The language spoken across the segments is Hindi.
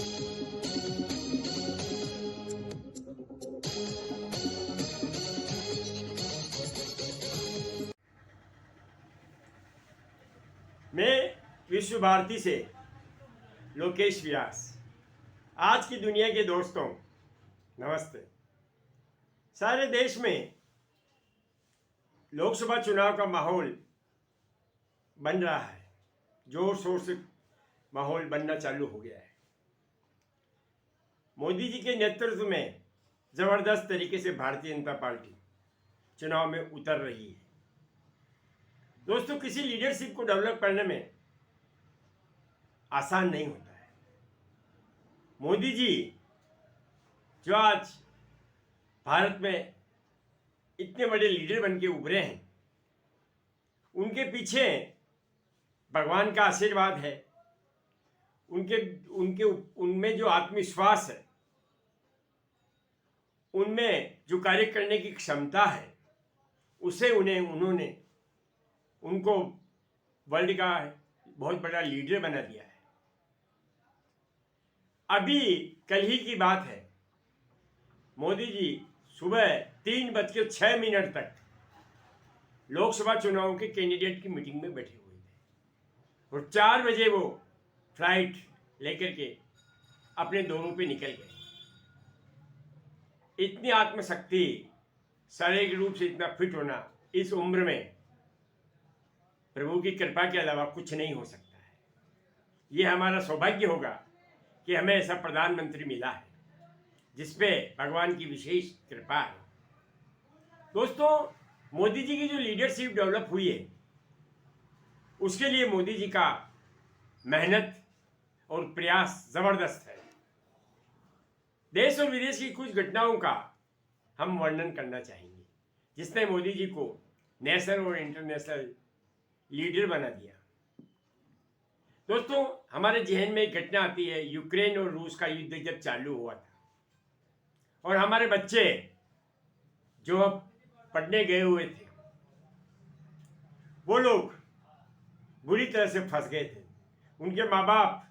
मैं विश्व भारती से लोकेश व्यास। आज की दुनिया के दोस्तों नमस्ते। सारे देश में लोकसभा चुनाव का माहौल बन रहा है, जोर शोर से माहौल बनना चालू हो गया है। मोदी जी के नेतृत्व में जबरदस्त तरीके से भारतीय जनता पार्टी चुनाव में उतर रही है। दोस्तों, किसी लीडरशिप को डेवलप करने में आसान नहीं होता है। मोदी जी जो आज भारत में इतने बड़े लीडर बन के उभरे हैं, उनके पीछे भगवान का आशीर्वाद है। उनमें जो आत्मविश्वास है, उनमें जो कार्य करने की क्षमता है, उसे उन्होंने उनको वर्ल्ड का बहुत बड़ा लीडर बना दिया है। अभी कल ही की बात है, मोदी जी सुबह 3:06 तक लोकसभा चुनाव के कैंडिडेट की मीटिंग में बैठे हुए थे और 4 बजे वो फ्लाइट लेकर के अपने दौरों पे निकल गए। इतनी आत्मशक्ति, शारीरिक रूप से इतना फिट होना इस उम्र में प्रभु की कृपा के अलावा कुछ नहीं हो सकता है। ये हमारा सौभाग्य होगा कि हमें ऐसा प्रधानमंत्री मिला है जिसपे भगवान की विशेष कृपा है। दोस्तों, मोदी जी की जो लीडरशिप डेवलप हुई है, उसके लिए मोदी जी का मेहनत और प्रयास जबरदस्त है। देश और विदेश की कुछ घटनाओं का हम वर्णन करना चाहेंगे जिसने मोदी जी को नेशनल और इंटरनेशनल लीडर बना दिया। दोस्तों, हमारे जहन में एक घटना आती है, यूक्रेन और रूस का युद्ध जब चालू हुआ था और हमारे बच्चे जो पढ़ने गए हुए थे, वो लोग बुरी तरह से फंस गए थे। उनके माँ बाप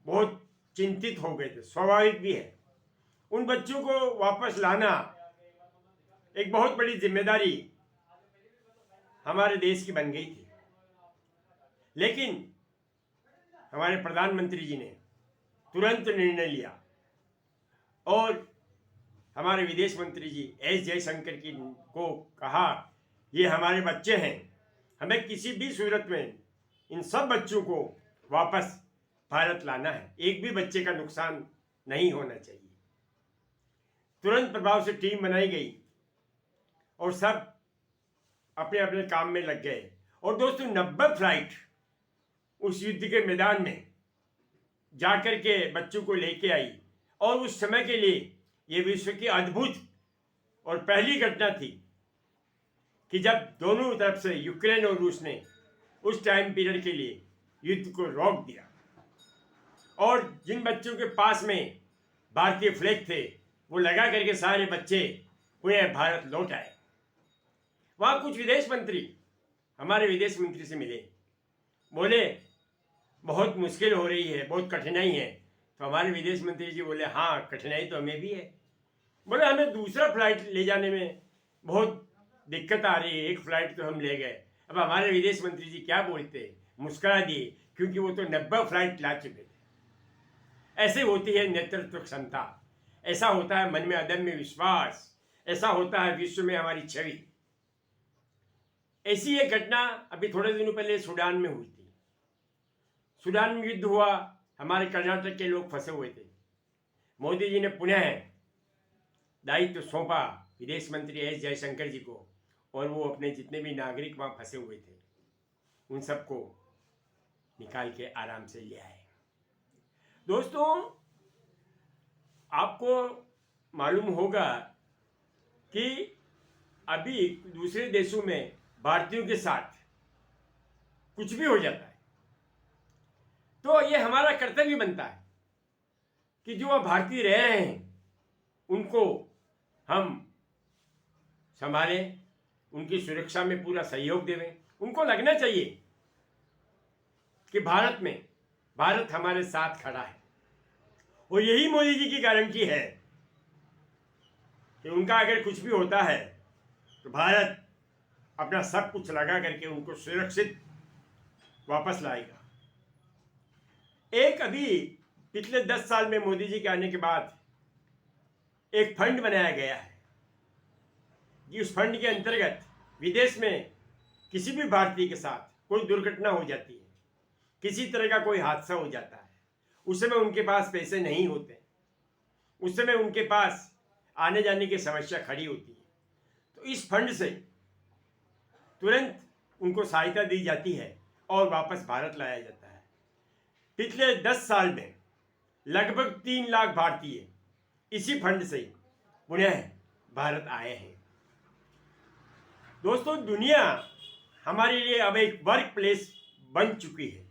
बहुत चिंतित हो गए थे, स्वाभाविक भी है। उन बच्चों को वापस लाना एक बहुत बड़ी जिम्मेदारी हमारे देश की बन गई थी। लेकिन हमारे प्रधानमंत्री जी ने तुरंत निर्णय लिया और हमारे विदेश मंत्री जी एस जयशंकर को कहा, ये हमारे बच्चे हैं, हमें किसी भी सूरत में इन सब बच्चों को वापस भारत लाना है, एक भी बच्चे का नुकसान नहीं होना चाहिए। तुरंत प्रभाव से टीम बनाई गई और सब अपने अपने काम में लग गए। और दोस्तों, 90 फ्लाइट उस युद्ध के मैदान में जाकर के बच्चों को लेके आई और उस समय के लिए ये विश्व की अद्भुत और पहली घटना थी कि जब दोनों तरफ से यूक्रेन और रूस ने उस टाइम पीरियड के लिए युद्ध को रोक दिया और जिन बच्चों के पास में भारतीय फ्लैग थे वो लगा करके सारे बच्चे पुनः भारत लौट आए। वहाँ कुछ विदेश मंत्री हमारे विदेश मंत्री से मिले, बोले बहुत मुश्किल हो रही है, बहुत कठिनाई है। तो हमारे विदेश मंत्री जी बोले, हाँ कठिनाई तो हमें भी है। बोले हमें दूसरा फ्लाइट ले जाने में बहुत दिक्कत आ रही है, एक फ्लाइट तो हम ले गए। अब हमारे विदेश मंत्री जी क्या बोलते, मुस्कुरा दिए, क्योंकि वो तो 90 फ्लाइट ला चुके थे। ऐसे होती है नेतृत्व क्षमता, ऐसा होता है मन में अदम्य विश्वास, ऐसा होता है विश्व में हमारी छवि। ऐसी एक घटना अभी थोड़े दिनों पहले सूडान में हुई थी। सूडान में युद्ध हुआ, हमारे कर्नाटक के लोग फंसे हुए थे। मोदी जी ने पुनः दायित्व सौंपा विदेश मंत्री एस जयशंकर जी को और वो अपने जितने भी नागरिक वहाँ फंसे हुए थे उन सबको निकाल के आराम से ले आए। दोस्तों, आपको मालूम होगा कि अभी दूसरे देशों में भारतीयों के साथ कुछ भी हो जाता है तो ये हमारा कर्तव्य बनता है कि जो भारतीय रह रहे हैं उनको हम संभालें, उनकी सुरक्षा में पूरा सहयोग देवें। उनको लगना चाहिए कि भारत हमारे साथ खड़ा है। और यही मोदी जी की गारंटी है कि उनका अगर कुछ भी होता है तो भारत अपना सब कुछ लगा करके उनको सुरक्षित वापस लाएगा। एक अभी पिछले 10 साल में मोदी जी के आने के बाद एक फंड बनाया गया है कि उस फंड के अंतर्गत विदेश में किसी भी भारतीय के साथ कोई दुर्घटना हो जाती है, किसी तरह का कोई हादसा हो जाता है, उस समय उनके पास पैसे नहीं होते, उस समय उनके पास आने जाने की समस्या खड़ी होती है, तो इस फंड से तुरंत उनको सहायता दी जाती है और वापस भारत लाया जाता है। पिछले 10 साल में लगभग 3 लाख भारतीय इसी फंड से पुनः भारत आए हैं। दोस्तों, दुनिया हमारे लिए अब एक वर्क प्लेस बन चुकी है।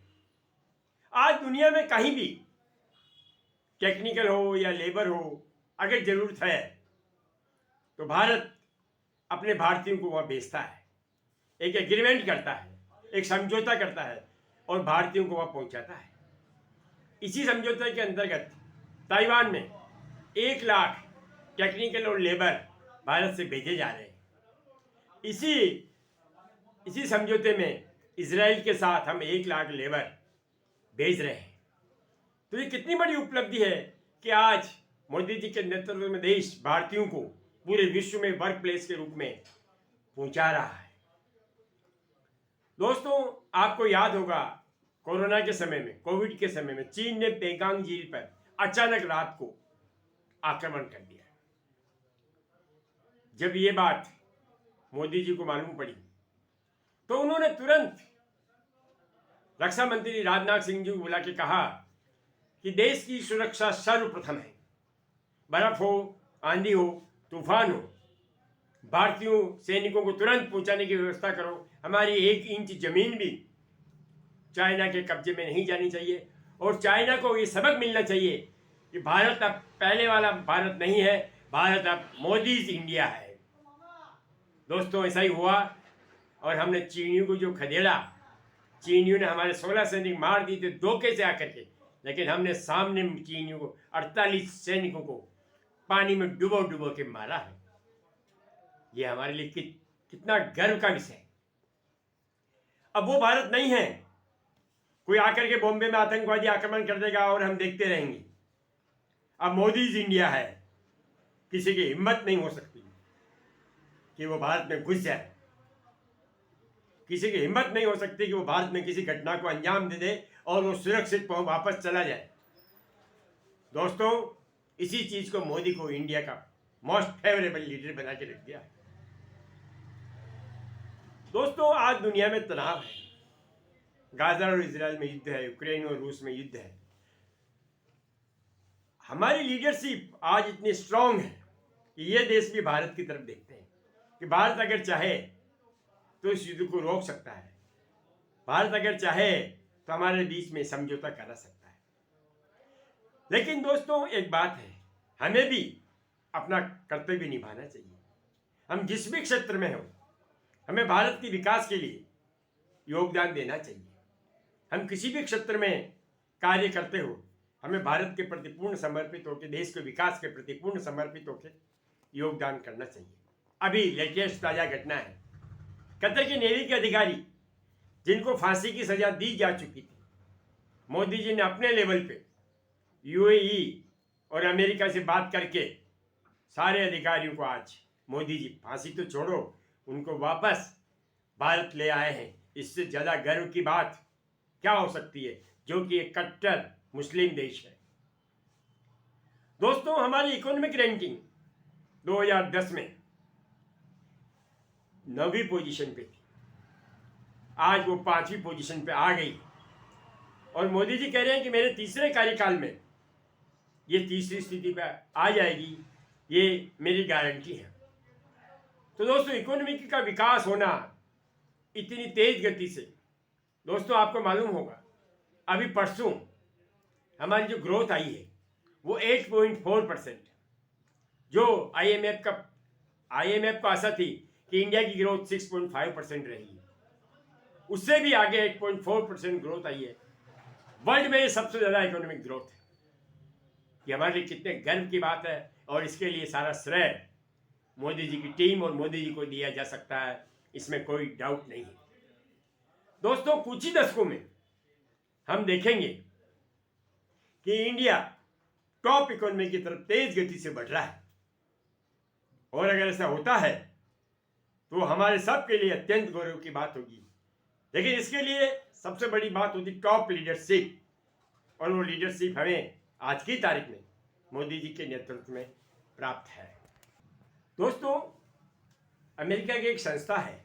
आज दुनिया में कहीं भी टेक्निकल हो या लेबर हो, अगर जरूरत है तो भारत अपने भारतीयों को वहाँ भेजता है, एक एग्रीमेंट करता है, एक समझौता करता है और भारतीयों को वहाँ पहुँचाता है। इसी समझौते के अंतर्गत ताइवान में 1 लाख टेक्निकल और लेबर भारत से भेजे जा रहे हैं। इसी समझौते में इजराइल के साथ हम 1 लाख लेबर भेज रहे हैं। तो ये कितनी बड़ी उपलब्धि है कि आज मोदी जी के नेतृत्व में देश भारतीयों को पूरे विश्व में वर्क प्लेस के रूप में पहुंचा रहा है। दोस्तों, आपको याद होगा कोरोना के समय में, कोविड के समय में चीन ने पेगांग झील पर अचानक रात को आक्रमण कर दिया। जब ये बात मोदी जी को मालूम पड़ी तो उन्होंने तुरंत रक्षा मंत्री राजनाथ सिंह जी को बुला के कहा कि देश की सुरक्षा सर्वप्रथम है। बर्फ हो, आंधी हो, तूफान हो, भारतीयों सैनिकों को तुरंत पहुंचाने की व्यवस्था करो। हमारी 1 इंच जमीन भी चाइना के कब्जे में नहीं जानी चाहिए और चाइना को ये सबक मिलना चाहिए कि भारत अब पहले वाला भारत नहीं है, भारत अब मोदीज इंडिया है। दोस्तों, ऐसा ही हुआ और हमने चीनियों को जो खदेड़ा, चीनियों ने हमारे 16 सैनिक मार दिए थे धोखे से आकर के, लेकिन हमने सामने चीनियों को 48 सैनिकों को पानी में डुबो डुबो के मारा है। ये हमारे लिए कितना गर्व का विषय है। अब वो भारत नहीं है कोई आकर के बॉम्बे में आतंकवादी आक्रमण कर देगा और हम देखते रहेंगे। अब मोदीज इंडिया है, किसी की हिम्मत नहीं हो सकती कि वो भारत में घुस जाए, किसी की हिम्मत नहीं हो सकती कि वो भारत में किसी घटना को अंजाम दे दे और वो सुरक्षित वापस चला जाए। दोस्तों, इसी चीज को मोदी को इंडिया का मोस्ट फेवरेबल लीडर बना के रख दिया। दोस्तों, आज दुनिया में तनाव है, गाजा और इजराइल में युद्ध है, यूक्रेन और रूस में युद्ध है। हमारी लीडरशिप आज इतनी स्ट्रांग है कि ये देश भी भारत की तरफ देखते हैं कि भारत अगर चाहे तो इस युद्ध को रोक सकता है, भारत अगर चाहे तो हमारे बीच में समझौता करा सकता है। लेकिन दोस्तों, एक बात है, हमें भी अपना कर्तव्य निभाना चाहिए। हम जिस भी क्षेत्र में हो, हमें भारत के विकास के लिए योगदान देना चाहिए। हम किसी भी क्षेत्र में कार्य करते हो, हमें भारत के प्रति पूर्ण समर्पित होकर, देश के विकास के प्रति पूर्ण समर्पित होकर योगदान करना चाहिए। अभी लेटेस्ट ताजा घटना है, कतर के नेवी के अधिकारी जिनको फांसी की सजा दी जा चुकी थी, मोदी जी ने अपने लेवल पे यूएई और अमेरिका से बात करके सारे अधिकारियों को आज मोदी जी फांसी तो छोड़ो, उनको वापस भारत ले आए हैं। इससे ज़्यादा गर्व की बात क्या हो सकती है, जो कि एक कट्टर मुस्लिम देश है। दोस्तों, हमारी इकोनॉमिक रैंकिंग 2010 में 9वीं पोजीशन पे थी, आज वो 5वीं पोजीशन पे आ गई और मोदी जी कह रहे हैं कि मेरे तीसरे कार्यकाल में ये तीसरी स्थिति पे आ जाएगी, ये मेरी गारंटी है। तो दोस्तों, इकोनॉमी का विकास होना इतनी तेज गति से, दोस्तों आपको मालूम होगा अभी परसों हमारी जो ग्रोथ आई है वो 8.4%, जो आईएमएफ को आशा थी कि इंडिया की ग्रोथ 6.5% रहेगी, उससे भी आगे 8.4% ग्रोथ आई है। वर्ल्ड में ये सबसे ज़्यादा इकोनॉमिक ग्रोथ है। ये हमारे लिए कितने गर्व की बात है, और इसके लिए सारा श्रेय मोदी जी की टीम और मोदी जी को दिया जा सकता है, इसमें कोई डाउट नहीं है। दोस्तों, कुछ ही दशकों में हम देखेंगे कि इंडिया टॉप इकोनॉमी की तरफ तेज गति से बढ़ रहा है, और अगर ऐसा होता है तो हमारे सब के लिए अत्यंत गौरव की बात होगी। लेकिन इसके लिए सबसे बड़ी बात होती टॉप लीडरशिप, और वो लीडरशिप हमें आज की तारीख में मोदी जी के नेतृत्व में प्राप्त है। दोस्तों, अमेरिका की एक संस्था है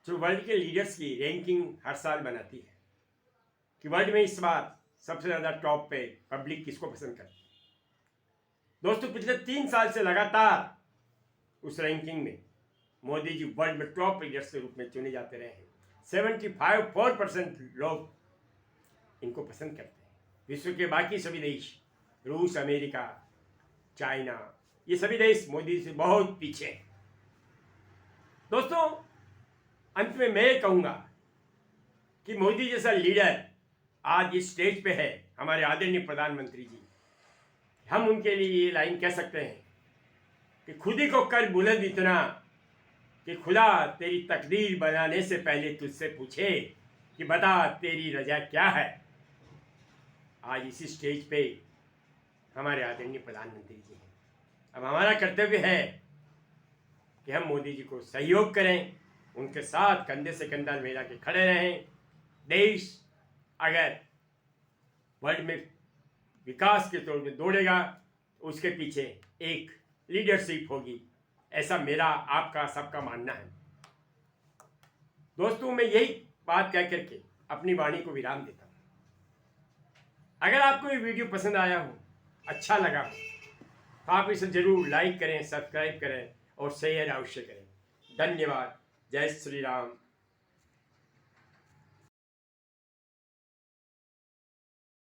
जो वर्ल्ड के लीडर्स की रैंकिंग हर साल बनाती है कि वर्ल्ड में इस बार सबसे ज़्यादा टॉप पे पब्लिक किसको पसंद करती है। दोस्तों, पिछले 3 साल से लगातार उस रैंकिंग में मोदी जी वर्ल्ड में टॉप लीडर्स के रूप में चुने जाते रहे हैं। 75% लोग इनको पसंद करते हैं। विश्व के बाकी सभी देश, रूस, अमेरिका, चाइना, ये सभी देश मोदी से बहुत पीछे हैं। दोस्तों, अंत में मैं कहूँगा कि मोदी जैसा लीडर आज इस स्टेज पे है, हमारे आदरणीय प्रधानमंत्री जी। हम उनके लिए ये लाइन कह सकते हैं कि खुद ही को कर बुलंद इतना कि खुदा तेरी तकदीर बनाने से पहले तुझसे पूछे कि बता तेरी रजा क्या है। आज इसी स्टेज पे हमारे आदरणीय प्रधानमंत्री जी हैं। अब हमारा कर्तव्य है कि हम मोदी जी को सहयोग करें, उनके साथ कंधे से कंधा मिला के खड़े रहें। देश अगर वर्ल्ड में विकास के तौर में दौड़ेगा तो उसके पीछे एक लीडरशिप होगी, ऐसा मेरा आपका सबका मानना है। दोस्तों, मैं यही बात कह करके अपनी वाणी को विराम देता हूँ। अगर आपको ये वीडियो पसंद आया हो, अच्छा लगा हो, तो आप इसे जरूर लाइक करें, सब्सक्राइब करें और शेयर अवश्य करें। धन्यवाद। जय श्री राम।